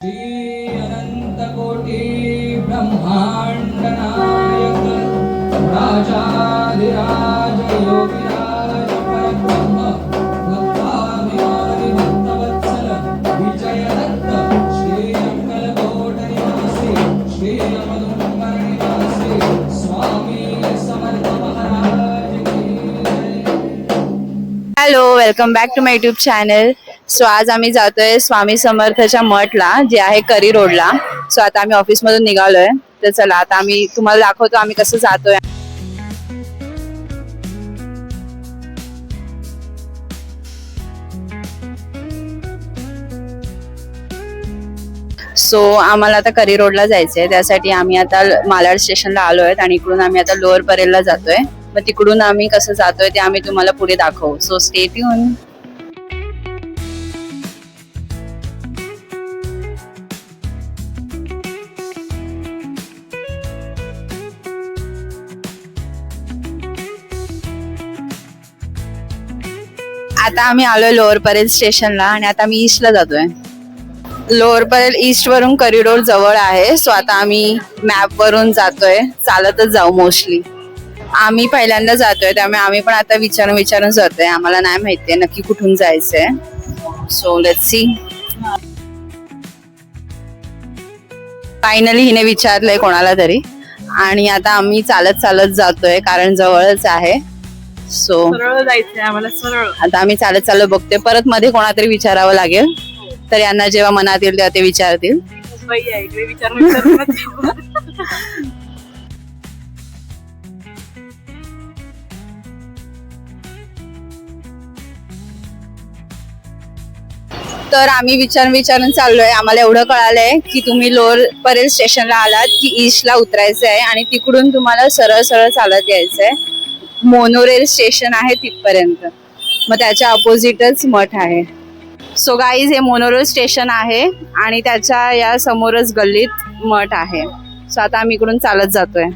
श्री अनंत कोटि ब्रह्मांड नायक राजाधिराज योगिराज परब्रह्म भक्ताभिमानी भक्तवत्सल विजय दत्त श्री अक्कलकोट निवासी श्री यमदुंबर निवासी स्वामी समर्थ महाराज की जय। Hello, welcome back to my YouTube channel. So आज आम्ही जातोय स्वामी समर्थच्या मठला, जे आहे करी रोडला. सो आता आम्ही ऑफिस मधून निघालोय, तर चला आता आम्ही तुम्हाला दाखवतो आम्ही कसं जातोय. सो आम्हाला आता करी रोडला जायचंय, त्यासाठी आम्ही आता मालाड स्टेशनला आलोय आणि इकडून आम्ही आता लोअर परेलला जातोय. मग तिकडून आम्ही कसं जातोय ते आम्ही तुम्हाला पुढे दाखवू. So stay tune. आता आम्ही आलोय लोअर परेल स्टेशनला आणि आता आम्ही ईस्टला जातोय. लोअर परेल ईस्ट वरून करी रोड जवळ आहे. सो आता आम्ही मॅप वरून जातोय, चालतच जाऊ मोस्टली. आम्ही पहिल्यांदा जातोय, त्यामुळे आम्ही पण आता विचारून जातोय. आम्हाला नाही माहितीये नक्की कुठून जायचंय. So let's see. फायनली हिने विचारलंय कोणाला तरी आणि आता आम्ही चालत जातोय, कारण जवळच आहे. सो सरळ जायचंय आम्हाला, सरळ. आता आम्ही चालत बघतोय. परत मध्ये कोणातरी विचारावं लागेल, तर यांना जेव्हा मनात येईल तेव्हा ते विचारतील. मुंबई आहे इकडे, विचारून तर आम्ही विचारून चाललोय. आम्हाला एवढं कळालंय की तुम्ही लोअर परेल स्टेशनला आलात की ईस्टला उतरायचं आहे आणि तिकडून तुम्हाला सरळ चालत यायचंय. मोनोरेल स्टेशन आहे तिथपर्यंत, मग त्याच्या अपोजिटच मठ आहे. सो गाईज, हे मोनोरेल स्टेशन आहे आणि त्याच्या या समोरच गल्लीत मठ आहे. सो आता आम्ही इकडून चालत जातोय.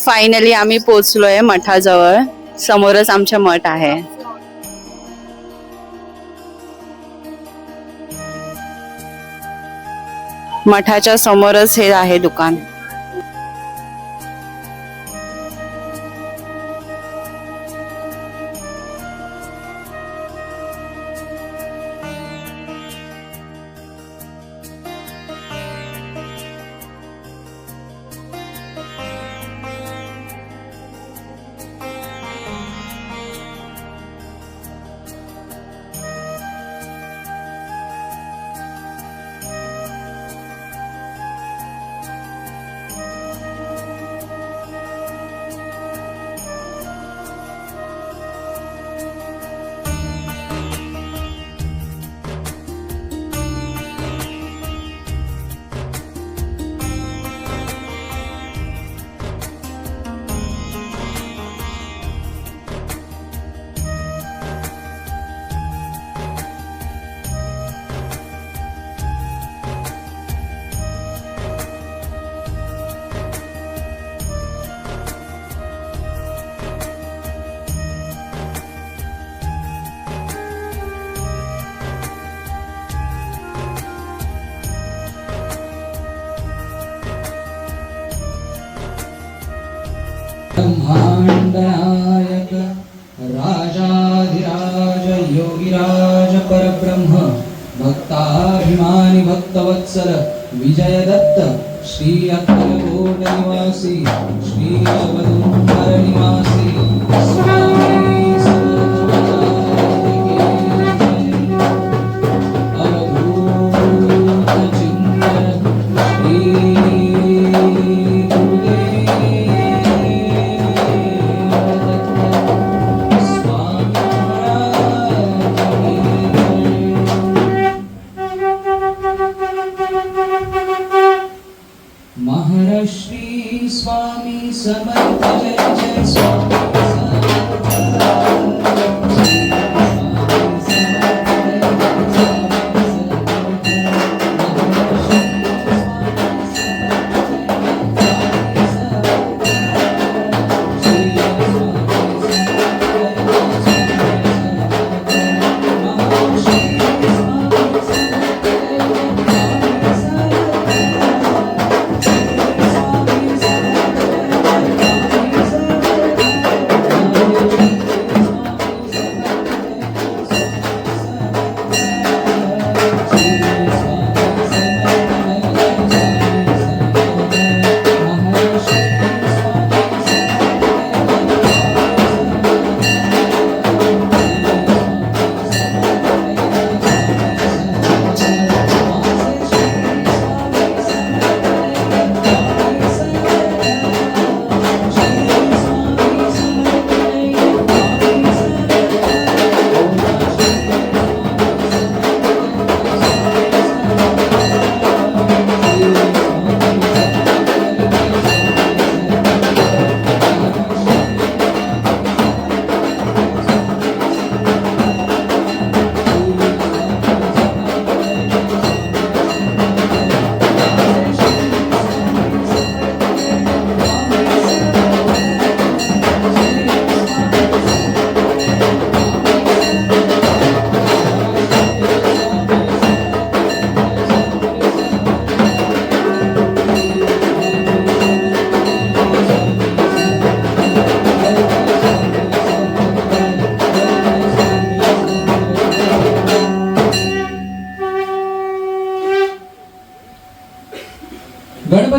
फायनली आम्ही पोहोचलोय मठाजवळ. समोरच आमचे मठ आहे. मठाच्या समोरच हे आहे दुकान. ब्रह्मांड नायक राजाधिराज योगिराज परब्रह्म भक्ताभिमानी भक्तवत्सल विजय दत्त श्री अक्कलकोट निवासी श्री यमदुंबर निवासी स्वामी समर्थ महाराज की जय। अवधूत चिंतन श्री महाराष्ट्री स्वामी समर्थ जय जय।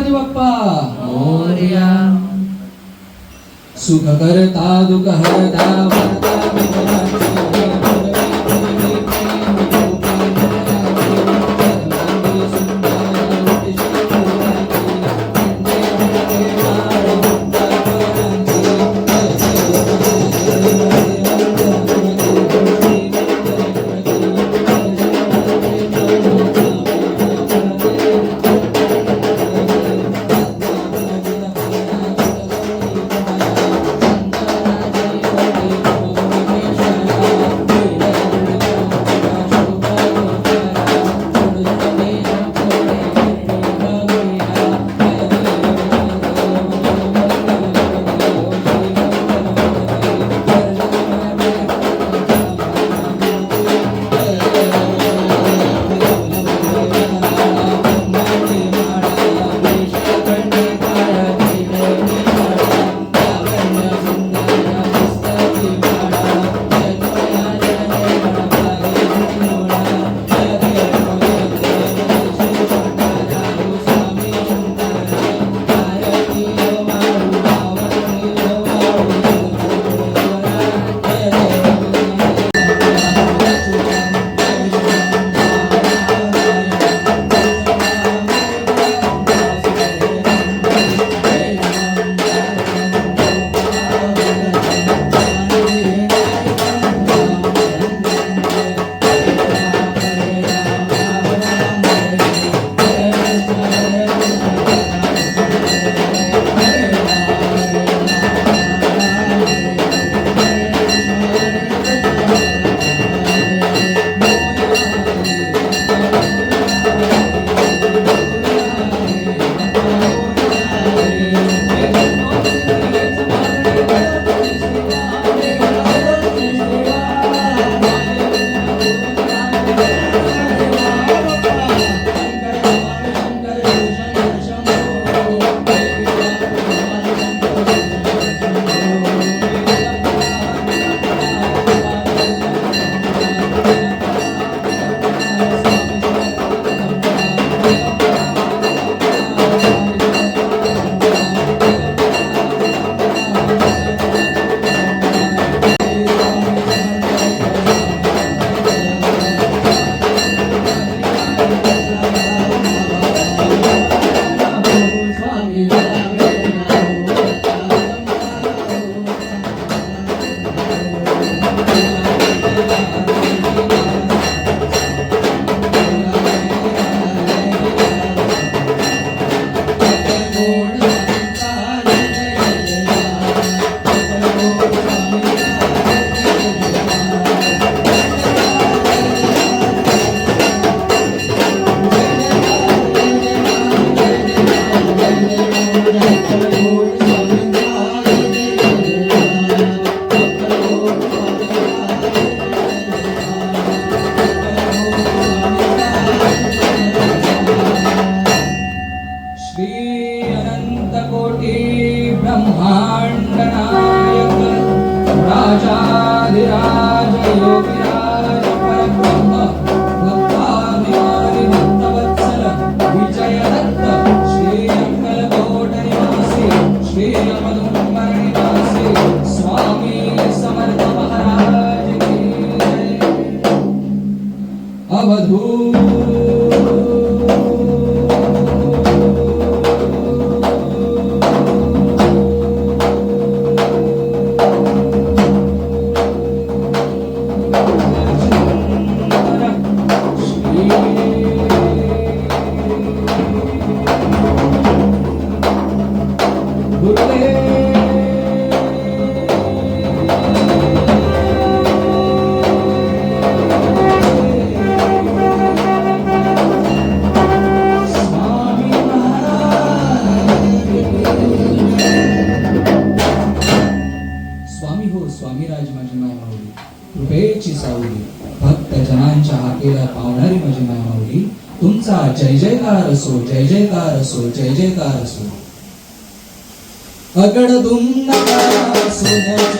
गणपती बाप्पा मोरया. सुख करता दुःख हरता वरदा विघ्नाची कृपेची सावली भक्त जनांच्या हाकेला पावणारी माझी मायमाऊली तुमचा जय जयकार असो जय जयकार असो जय जयकार असो अगड दुंद सोन्याची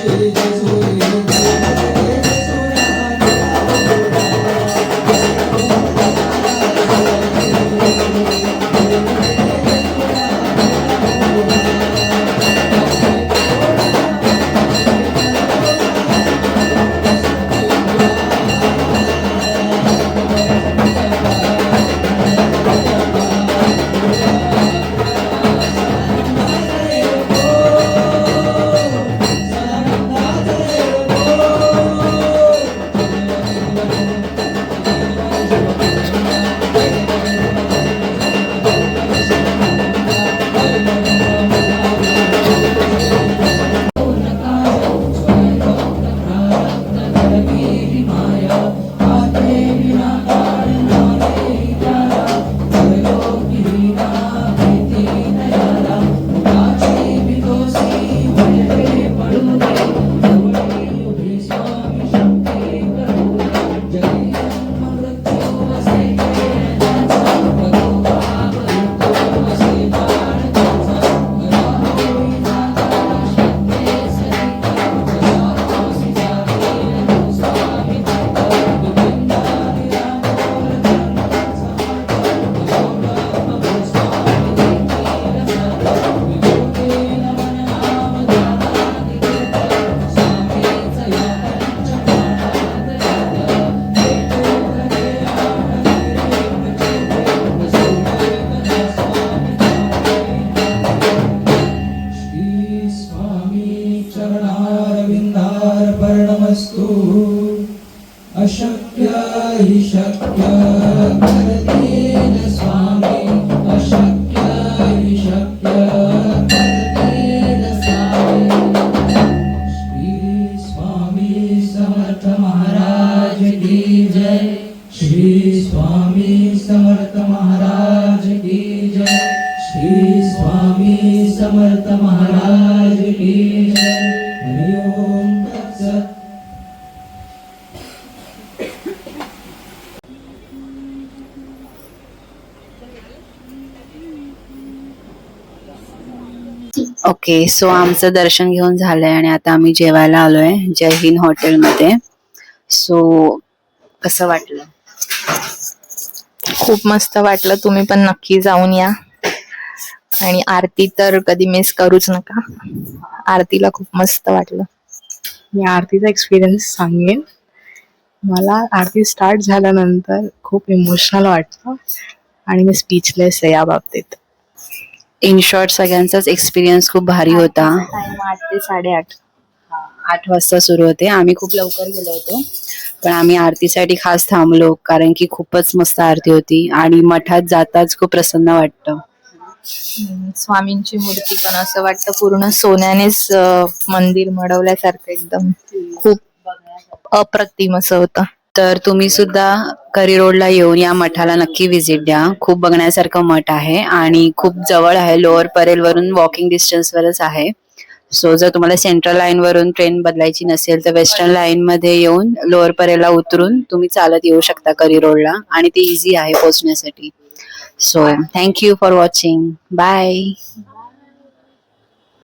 अशक्य हि शक्य करतील स्वामी अशक्य हि शक्य करतील स्वामी श्री स्वामी समर्थ महाराज की जय श्री स्वामी समर्थ महाराज की जय श्री स्वामी समर्थ महाराज की जय हरि ओम तत्सत ओके, सो आमचं दर्शन घेऊन झालंय आणि आता आम्ही जेवायला आलोय जय हिंद हॉटेलमध्ये. सो कसं वाटलं? खूप मस्त वाटलं. तुम्ही पण नक्की जाऊन या. आणि आरती तर कधी मिस करूच नका. आरतीला खूप मस्त वाटलं. मी आरतीचा एक्सपिरियन्स सांगेन. मला आरती स्टार्ट झाल्यानंतर खूप इमोशनल वाटतं आणि मी स्पीचलेस आहे या बाबतीत. इन शॉर्ट सगळ्यांचाच एक्सपिरियन्स खूप भारी होता. 8 ते 8:30. 8 वाजता सुरू होते. आम्ही खूप लवकर गेलो होतो, पण आम्ही आरतीसाठी खास थांबलो कारण की खूपच मस्त आरती होती आणि मठात जाताच खूप प्रसन्न वाटतं. स्वामींची मूर्ती पण असं वाटतं पूर्ण सोन्यानेच मंदिर मडवल्यासारखं एकदम खूप अप्रतिम असं होतं. तर तुम्ही सुद्धा करी रोडला येऊन या मठाला नक्की व्हिजिट द्या. खूप बघण्यासारखं मठ आहे आणि खूप जवळ आहे. लोअर परेल वरून वॉकिंग डिस्टन्सवरच आहे. सो जर तुम्हाला सेंट्रल लाईन वरून ट्रेन बदलायची नसेल तर वेस्टर्न लाईन मध्ये येऊन लोअर परेलला उतरून तुम्ही चालत येऊ शकता करी रोडला आणि ते इझी आहे पोहोचण्यासाठी. So thank you for watching. Bye.